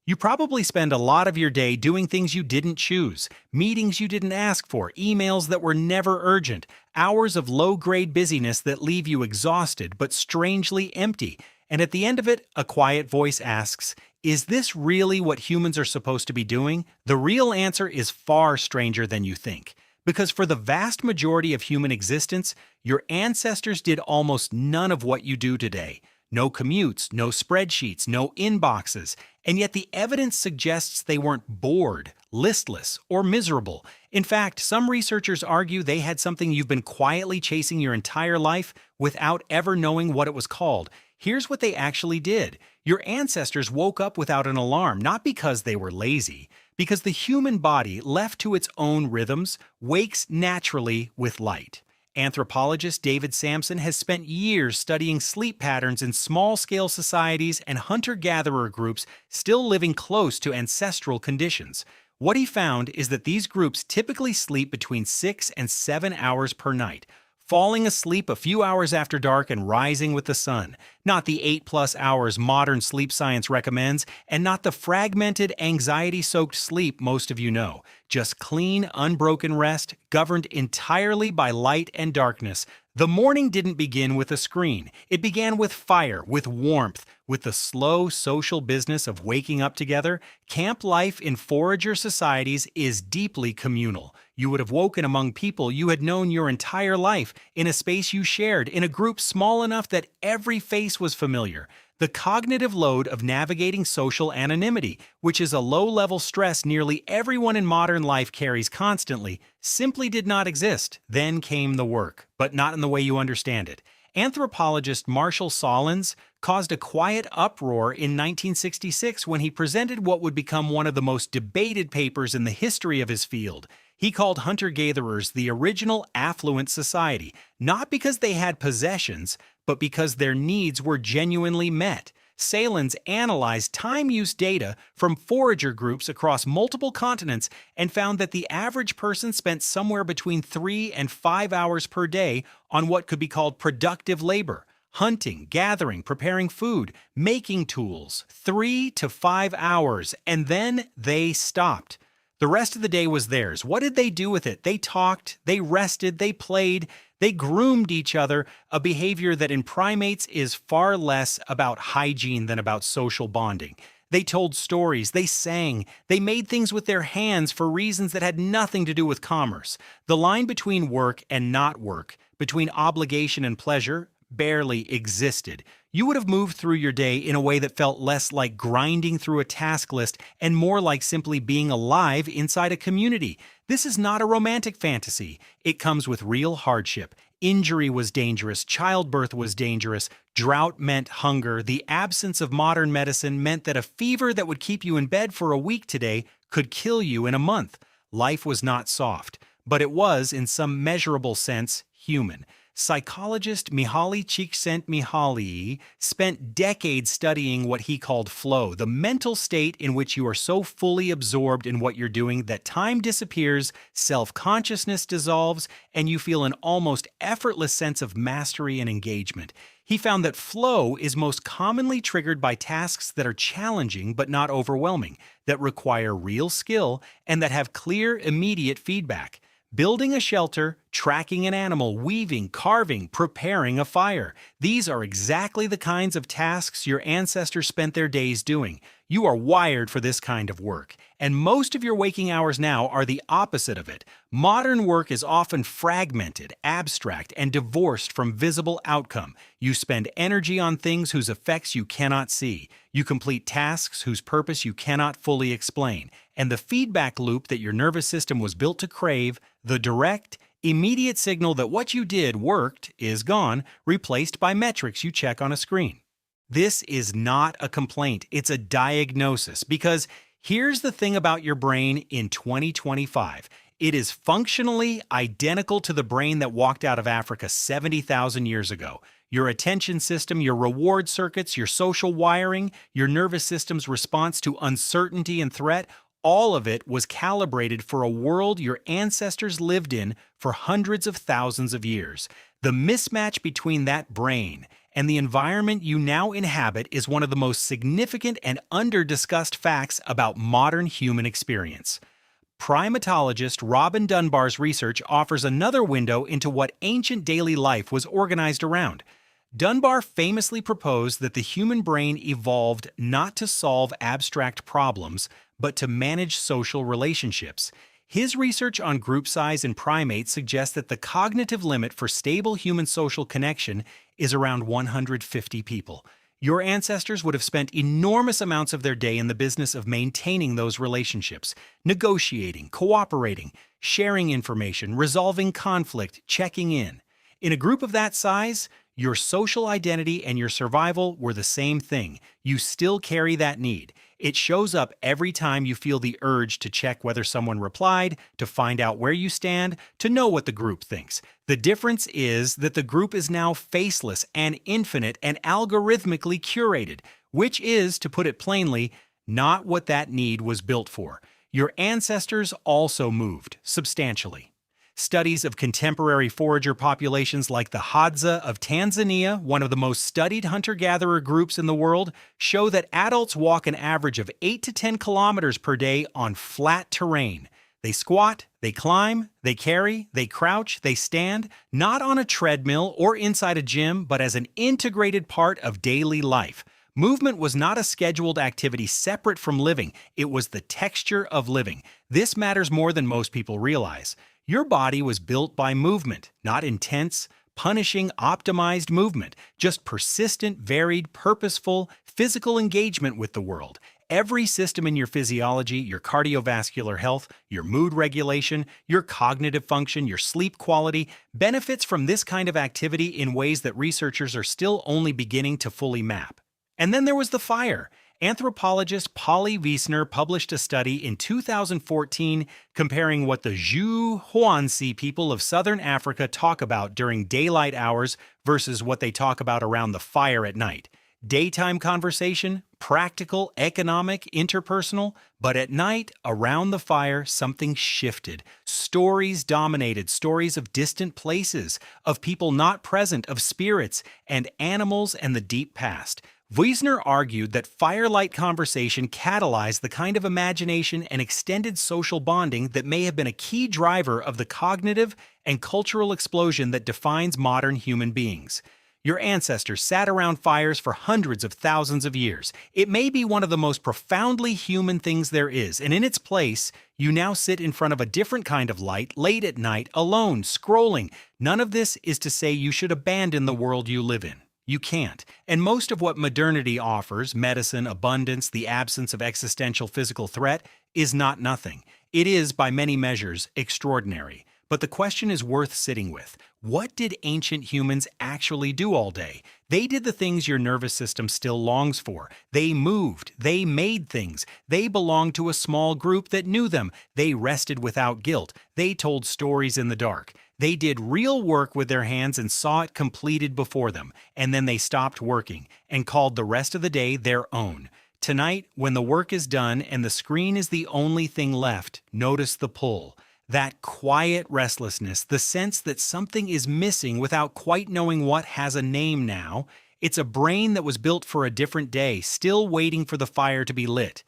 You probably spend a lot of your day doing things you didn't choose, meetings you didn't ask for, emails that were never urgent, hours of low-grade busyness that leave you exhausted but strangely empty. And at the end of it, a quiet voice asks, is this really what humans are supposed to be doing? The real answer is far stranger than you think. Because for the vast majority of human existence, your ancestors did almost none of what you do today. No commutes, no spreadsheets, no inboxes, and yet the evidence suggests they weren't bored, listless, or miserable. In fact, some researchers argue they had something you've been quietly chasing your entire life without ever knowing what it was called. Here's what they actually did. Your ancestors woke up without an alarm, not because they were lazy, because the human body, left to its own rhythms, wakes naturally with light. Anthropologist David Samson has spent years studying sleep patterns in small-scale societies and hunter-gatherer groups still living close to ancestral conditions. What he found is that these groups typically sleep between 6 and 7 hours per night, falling asleep a few hours after dark and rising with the sun. Not the 8+ hours modern sleep science recommends, and not the fragmented, anxiety-soaked sleep most of you know. Just clean, unbroken rest, governed entirely by light and darkness. The morning didn't begin with a screen. It began with fire, with warmth, with the slow social business of waking up together. Camp life in forager societies is deeply communal. You would have woken among people you had known your entire life, in a space you shared, in a group small enough that every face was familiar. The cognitive load of navigating social anonymity, which is a low-level stress nearly everyone in modern life carries constantly, simply did not exist. Then came the work, but not in the way you understand it. Anthropologist Marshall Sahlins caused a quiet uproar in 1966 when he presented what would become one of the most debated papers in the history of his field. He called hunter-gatherers the original affluent society, not because they had possessions, but because their needs were genuinely met. Sahlins analyzed time-use data from forager groups across multiple continents and found that the average person spent somewhere between 3 and 5 hours per day on what could be called productive labor. Hunting, gathering, preparing food, making tools, 3 to 5 hours, and then they stopped. The rest of the day was theirs. What did they do with it? They talked, they rested, they played, they groomed each other, a behavior that in primates is far less about hygiene than about social bonding. They told stories, they sang, they made things with their hands for reasons that had nothing to do with commerce. The line between work and not work, between obligation and pleasure, barely existed. You would have moved through your day in a way that felt less like grinding through a task list and more like simply being alive inside a community. This is not a romantic fantasy. It comes with real hardship. Injury was dangerous, childbirth was dangerous, drought meant hunger, the absence of modern medicine meant that a fever that would keep you in bed for a week today could kill you in a month. Life was not soft, but it was, in some measurable sense, human. Psychologist Mihaly Csikszentmihalyi spent decades studying what he called flow, the mental state in which you are so fully absorbed in what you're doing that time disappears, self-consciousness dissolves, and you feel an almost effortless sense of mastery and engagement. He found that flow is most commonly triggered by tasks that are challenging but not overwhelming, that require real skill, and that have clear, immediate feedback. Building a shelter, tracking an animal, weaving, carving, preparing a fire. These are exactly the kinds of tasks your ancestors spent their days doing. You are wired for this kind of work, and most of your waking hours now are the opposite of it. Modern work is often fragmented, abstract, and divorced from visible outcome. You spend energy on things whose effects you cannot see. You complete tasks whose purpose you cannot fully explain. And the feedback loop that your nervous system was built to crave, the direct, immediate signal that what you did worked, is gone, replaced by metrics you check on a screen. This is not a complaint, it's a diagnosis, because here's the thing about your brain in 2025. It is functionally identical to the brain that walked out of Africa 70,000 years ago. Your attention system, your reward circuits, your social wiring, your nervous system's response to uncertainty and threat, all of it was calibrated for a world your ancestors lived in for hundreds of thousands of years. The mismatch between that brain and the environment you now inhabit is one of the most significant and under-discussed facts about modern human experience. Primatologist Robin Dunbar's research offers another window into what ancient daily life was organized around. Dunbar famously proposed that the human brain evolved not to solve abstract problems, but to manage social relationships. His research on group size in primates suggests that the cognitive limit for stable human social connection is around 150 people. Your ancestors would have spent enormous amounts of their day in the business of maintaining those relationships, negotiating, cooperating, sharing information, resolving conflict, checking in. In a group of that size, your social identity and your survival were the same thing. You still carry that need. It shows up every time you feel the urge to check whether someone replied, to find out where you stand, to know what the group thinks. The difference is that the group is now faceless and infinite and algorithmically curated, which is, to put it plainly, not what that need was built for. Your ancestors also moved, substantially. Studies of contemporary forager populations like the Hadza of Tanzania, one of the most studied hunter-gatherer groups in the world, show that adults walk an average of 8 to 10 kilometers per day on flat terrain. They squat, they climb, they carry, they crouch, they stand, not on a treadmill or inside a gym, but as an integrated part of daily life. Movement was not a scheduled activity separate from living, it was the texture of living. This matters more than most people realize. Your body was built by movement, not intense, punishing, optimized movement, just persistent, varied, purposeful, physical engagement with the world. Every system in your physiology, your cardiovascular health, your mood regulation, your cognitive function, your sleep quality, benefits from this kind of activity in ways that researchers are still only beginning to fully map. And then there was the fire. Anthropologist Wiessner published a study in 2014 comparing what the Zhuangzi people of southern Africa talk about during daylight hours versus what they talk about around the fire at night. Daytime conversation, practical, economic, interpersonal, but at night, around the fire, something shifted. Stories dominated, stories of distant places, of people not present, of spirits and animals and the deep past. Wiessner argued that firelight conversation catalyzed the kind of imagination and extended social bonding that may have been a key driver of the cognitive and cultural explosion that defines modern human beings. Your ancestors sat around fires for hundreds of thousands of years. It may be one of the most profoundly human things there is, and in its place, you now sit in front of a different kind of light, late at night, alone, scrolling. None of this is to say you should abandon the world you live in. You can't. And most of what modernity offers, medicine, abundance, the absence of existential physical threat, is not nothing. It is, by many measures, extraordinary. But the question is worth sitting with. What did ancient humans actually do all day? They did the things your nervous system still longs for. They moved. They made things. They belonged to a small group that knew them. They rested without guilt. They told stories in the dark. They did real work with their hands and saw it completed before them, and then they stopped working and called the rest of the day their own. Tonight, when the work is done and the screen is the only thing left, notice the pull. That quiet restlessness, the sense that something is missing without quite knowing what, has a name now. It's a brain that was built for a different day, still waiting for the fire to be lit.